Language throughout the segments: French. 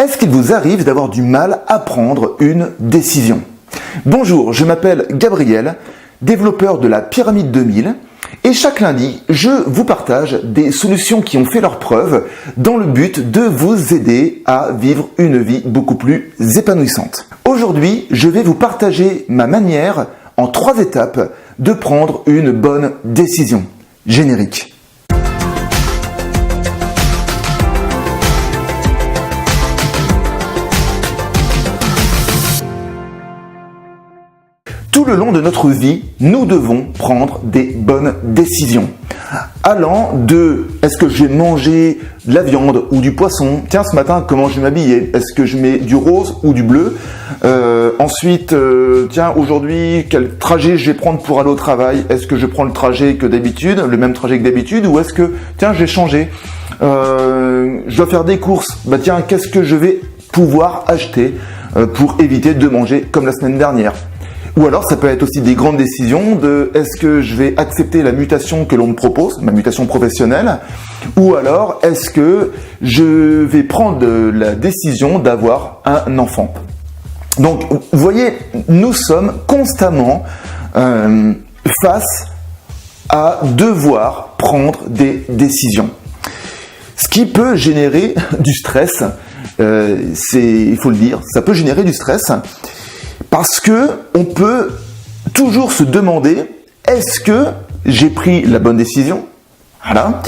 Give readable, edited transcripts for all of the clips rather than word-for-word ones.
Est-ce qu'il vous arrive d'avoir du mal à prendre une décision? Bonjour, je m'appelle Gabriel, développeur de la Pyramide 2000, et chaque lundi, je vous partage des solutions qui ont fait leurs preuves dans le but de vous aider à vivre une vie beaucoup plus épanouissante. Aujourd'hui, je vais vous partager ma manière, en 3 étapes, de prendre une bonne décision. Générique. Tout le long de notre vie, nous devons prendre des bonnes décisions. Allant de « est-ce que je vais manger de la viande ou du poisson? Tiens, ce matin, comment je vais m'habiller? Est-ce que je mets du rose ou du bleu? Ensuite, tiens, aujourd'hui, quel trajet je vais prendre pour aller au travail? Est-ce que je prends le trajet que d'habitude, le même trajet que d'habitude, ou est-ce que, tiens, je vais changer? Je dois faire des courses. Bah tiens, qu'est-ce que je vais pouvoir acheter pour éviter de manger comme la semaine dernière? Ou alors ça peut être aussi des grandes décisions de est-ce que je vais accepter la mutation que l'on me propose, ma mutation professionnelle, ou alors est-ce que je vais prendre la décision d'avoir un enfant. Donc vous voyez, nous sommes constamment face à devoir prendre des décisions. Ce qui peut générer du stress, il faut le dire, ça peut générer du stress. Parce que on peut toujours se demander, est-ce que j'ai pris la bonne décision? Voilà.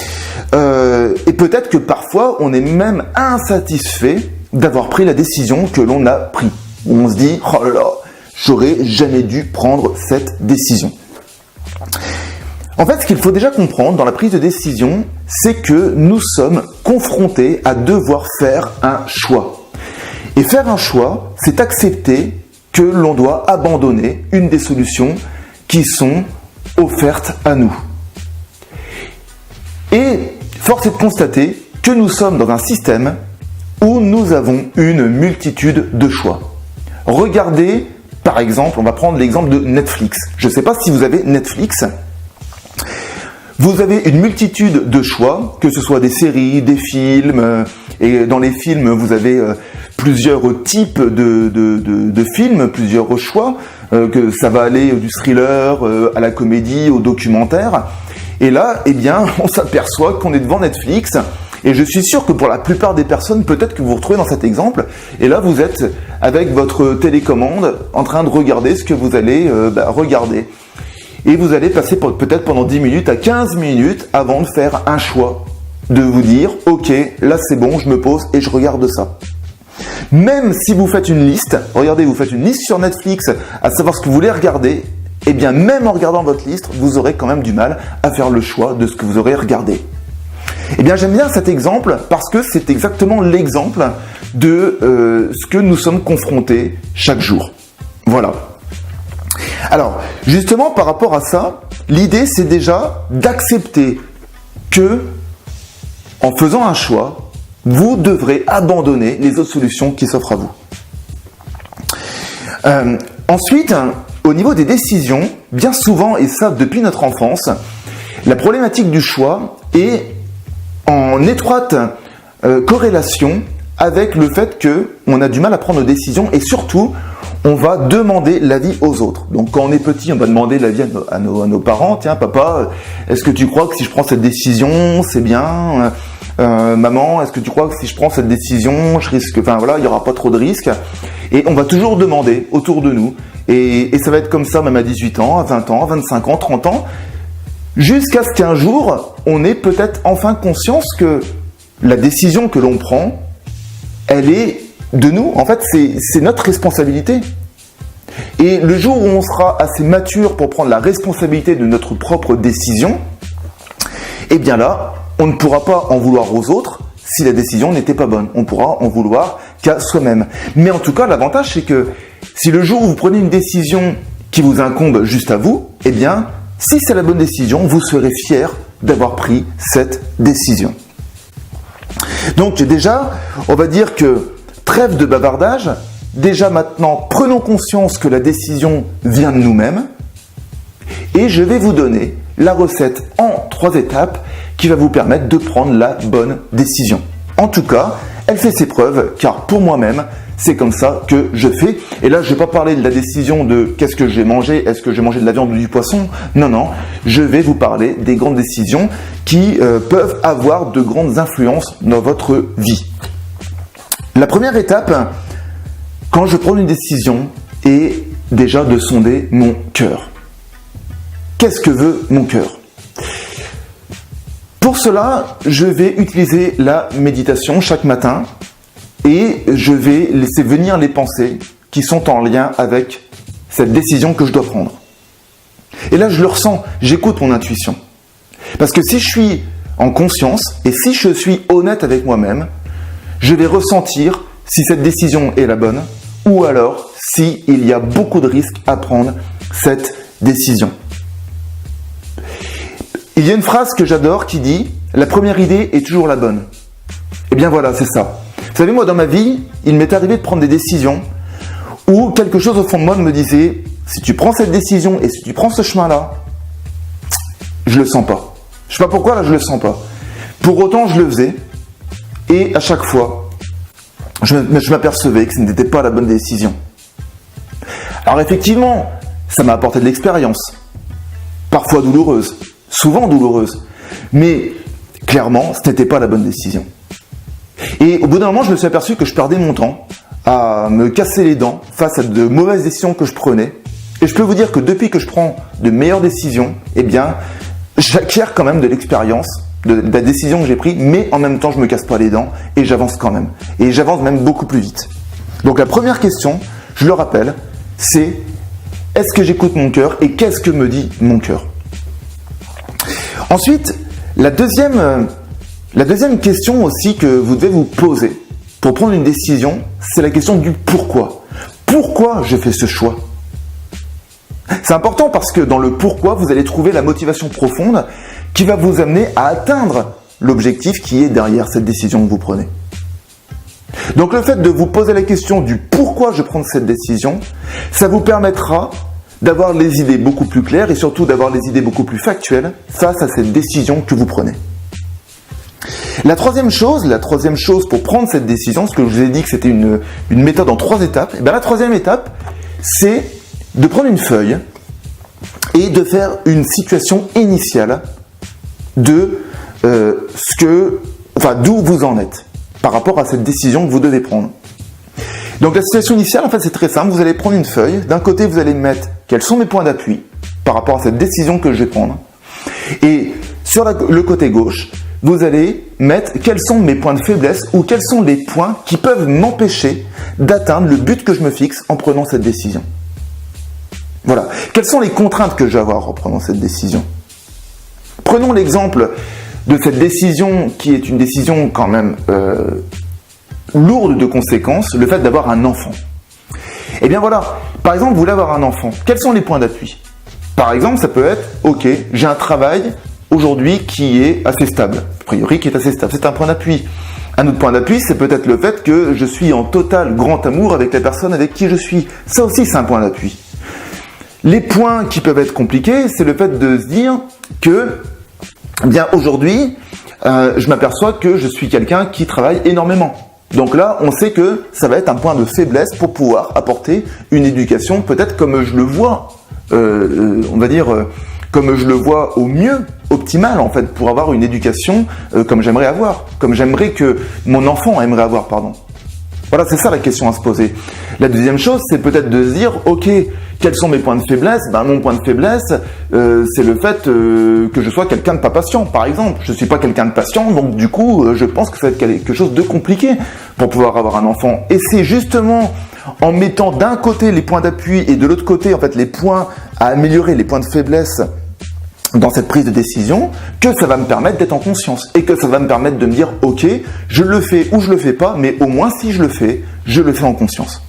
Et peut-être que parfois, on est même insatisfait d'avoir pris la décision que l'on a prise. On se dit, oh là là, j'aurais jamais dû prendre cette décision. En fait, ce qu'il faut déjà comprendre dans la prise de décision, c'est que nous sommes confrontés à devoir faire un choix. Et faire un choix, c'est accepter que l'on doit abandonner une des solutions qui sont offertes à nous. Et force est de constater que nous sommes dans un système où nous avons une multitude de choix. Regardez, par exemple, on va prendre l'exemple de Netflix. Je ne sais pas si vous avez Netflix. Vous avez une multitude de choix, que ce soit des séries, des films, et dans les films, vous avez plusieurs types de films, plusieurs choix, que ça va aller du thriller à la comédie, au documentaire. Et là, eh bien, on s'aperçoit qu'on est devant Netflix, et je suis sûr que pour la plupart des personnes, peut-être que vous vous retrouvez dans cet exemple, et là, vous êtes avec votre télécommande en train de regarder ce que vous allez regarder. Et vous allez passer peut-être pendant 10 minutes à 15 minutes avant de faire un choix, de vous dire « Ok, là c'est bon, je me pose et je regarde ça ». Même si vous faites une liste, regardez, vous faites une liste sur Netflix à savoir ce que vous voulez regarder, eh bien même en regardant votre liste, vous aurez quand même du mal à faire le choix de ce que vous aurez regardé. Eh bien j'aime bien cet exemple parce que c'est exactement l'exemple de ce que nous sommes confrontés chaque jour. Voilà. Alors, justement, par rapport à ça, l'idée, c'est déjà d'accepter que, en faisant un choix, vous devrez abandonner les autres solutions qui s'offrent à vous. Ensuite, au niveau des décisions, bien souvent, et ça depuis notre enfance, la problématique du choix est en étroite corrélation avec le fait qu'on a du mal à prendre nos décisions et surtout, on va demander l'avis aux autres. Donc quand on est petit, on va demander l'avis à nos parents. Tiens papa, est-ce que tu crois que si je prends cette décision, c'est bien? Maman, est-ce que tu crois que si je prends cette décision, je risque... Enfin voilà, il n'y aura pas trop de risques. Et on va toujours demander autour de nous. Et ça va être comme ça même à 18 ans, à 20 ans, à 25 ans, 30 ans. Jusqu'à ce qu'un jour, on ait peut-être enfin conscience que la décision que l'on prend, elle est de nous, en fait, c'est notre responsabilité. Et le jour où on sera assez mature pour prendre la responsabilité de notre propre décision, eh bien là, on ne pourra pas en vouloir aux autres si la décision n'était pas bonne. On pourra en vouloir qu'à soi-même. Mais en tout cas, l'avantage, c'est que si le jour où vous prenez une décision qui vous incombe juste à vous, eh bien, si c'est la bonne décision, vous serez fier d'avoir pris cette décision. Donc déjà, on va dire que trêve de bavardage, déjà maintenant prenons conscience que la décision vient de nous-mêmes et je vais vous donner la recette en 3 étapes qui va vous permettre de prendre la bonne décision. En tout cas, elle fait ses preuves, car pour moi-même, c'est comme ça que je fais. Et là, je ne vais pas parler de la décision de qu'est-ce que j'ai mangé, est-ce que j'ai mangé de la viande ou du poisson. Non, je vais vous parler des grandes décisions qui peuvent avoir de grandes influences dans votre vie. La première étape, quand je prends une décision, est déjà de sonder mon cœur. Qu'est-ce que veut mon cœur ? Pour cela, je vais utiliser la méditation chaque matin et je vais laisser venir les pensées qui sont en lien avec cette décision que je dois prendre. Et là, je le ressens, j'écoute mon intuition. Parce que si je suis en conscience et si je suis honnête avec moi-même, je vais ressentir si cette décision est la bonne ou alors s'il y a beaucoup de risques à prendre cette décision. Il y a une phrase que j'adore qui dit « La première idée est toujours la bonne ». Eh bien voilà, c'est ça. Vous savez, moi dans ma vie, il m'est arrivé de prendre des décisions où quelque chose au fond de moi me disait « Si tu prends cette décision et si tu prends ce chemin-là, je le sens pas. » Je sais pas pourquoi, là je le sens pas. Pour autant, je le faisais et à chaque fois, je m'apercevais que ce n'était pas la bonne décision. Alors effectivement, ça m'a apporté de l'expérience, parfois douloureuse, souvent douloureuse, mais clairement, ce n'était pas la bonne décision. Et au bout d'un moment, je me suis aperçu que je perdais mon temps à me casser les dents face à de mauvaises décisions que je prenais. Et je peux vous dire que depuis que je prends de meilleures décisions, eh bien, j'acquiers quand même de l'expérience de la décision que j'ai prise, mais en même temps, je me casse pas les dents et j'avance quand même. Et j'avance même beaucoup plus vite. Donc la première question, je le rappelle, c'est est-ce que j'écoute mon cœur et qu'est-ce que me dit mon cœur ? Ensuite, la deuxième question aussi que vous devez vous poser pour prendre une décision, c'est la question du pourquoi. Pourquoi je fais ce choix ? C'est important parce que dans le pourquoi, vous allez trouver la motivation profonde qui va vous amener à atteindre l'objectif qui est derrière cette décision que vous prenez. Donc le fait de vous poser la question du pourquoi je prends cette décision, ça vous permettra d'avoir les idées beaucoup plus claires et surtout d'avoir les idées beaucoup plus factuelles face à cette décision que vous prenez. La troisième chose pour prendre cette décision, ce que je vous ai dit que c'était une méthode en 3 étapes, et bien la troisième étape, c'est de prendre une feuille et de faire une situation initiale de d'où vous en êtes par rapport à cette décision que vous devez prendre. Donc la situation initiale, en fait, c'est très simple. Vous allez prendre une feuille. D'un côté, vous allez mettre quels sont mes points d'appui par rapport à cette décision que je vais prendre. Et sur le côté gauche, vous allez mettre quels sont mes points de faiblesse ou quels sont les points qui peuvent m'empêcher d'atteindre le but que je me fixe en prenant cette décision. Voilà. Quelles sont les contraintes que je vais avoir en prenant cette décision ? Prenons l'exemple de cette décision qui est une décision quand même lourde de conséquences, le fait d'avoir un enfant. Eh bien voilà, par exemple, vous voulez avoir un enfant. Quels sont les points d'appui ? Par exemple, ça peut être, ok, j'ai un travail aujourd'hui qui est assez stable, a priori qui est assez stable, c'est un point d'appui. Un autre point d'appui, c'est peut-être le fait que je suis en total grand amour avec la personne avec qui je suis. Ça aussi, c'est un point d'appui. Les points qui peuvent être compliqués, c'est le fait de se dire que, bien aujourd'hui, je m'aperçois que je suis quelqu'un qui travaille énormément. Donc là, on sait que ça va être un point de faiblesse pour pouvoir apporter une éducation, peut-être comme je le vois, comme je le vois au mieux, optimal en fait, pour avoir une éducation comme j'aimerais avoir, comme j'aimerais que mon enfant aimerait avoir, pardon. Voilà, c'est ça la question à se poser. La deuxième chose, c'est peut-être de se dire, ok, quels sont mes points de faiblesse ? Mon point de faiblesse, c'est le fait que je sois quelqu'un de pas patient, par exemple. Je ne suis pas quelqu'un de patient, donc du coup, je pense que ça va être quelque chose de compliqué pour pouvoir avoir un enfant. Et c'est justement en mettant d'un côté les points d'appui et de l'autre côté, en fait, les points à améliorer, les points de faiblesse dans cette prise de décision, que ça va me permettre d'être en conscience et que ça va me permettre de me dire, ok, je le fais ou je le fais pas, mais au moins si je le fais en conscience.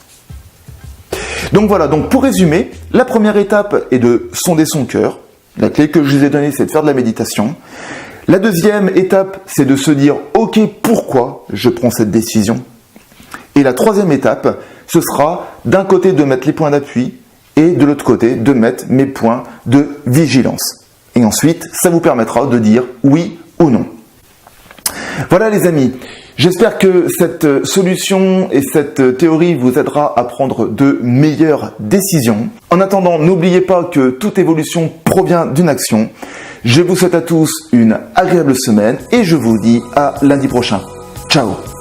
Donc voilà, donc pour résumer, la première étape est de sonder son cœur. La clé que je vous ai donnée, c'est de faire de la méditation. La deuxième étape, c'est de se dire, ok, pourquoi je prends cette décision ? Et la troisième étape, ce sera d'un côté de mettre les points d'appui et de l'autre côté de mettre mes points de vigilance. Et ensuite, ça vous permettra de dire oui ou non. Voilà les amis, J'espère que cette solution et cette théorie vous aidera à prendre de meilleures décisions. En attendant, n'oubliez pas que toute évolution provient d'une action. Je vous souhaite à tous une agréable semaine et je vous dis à lundi prochain. Ciao!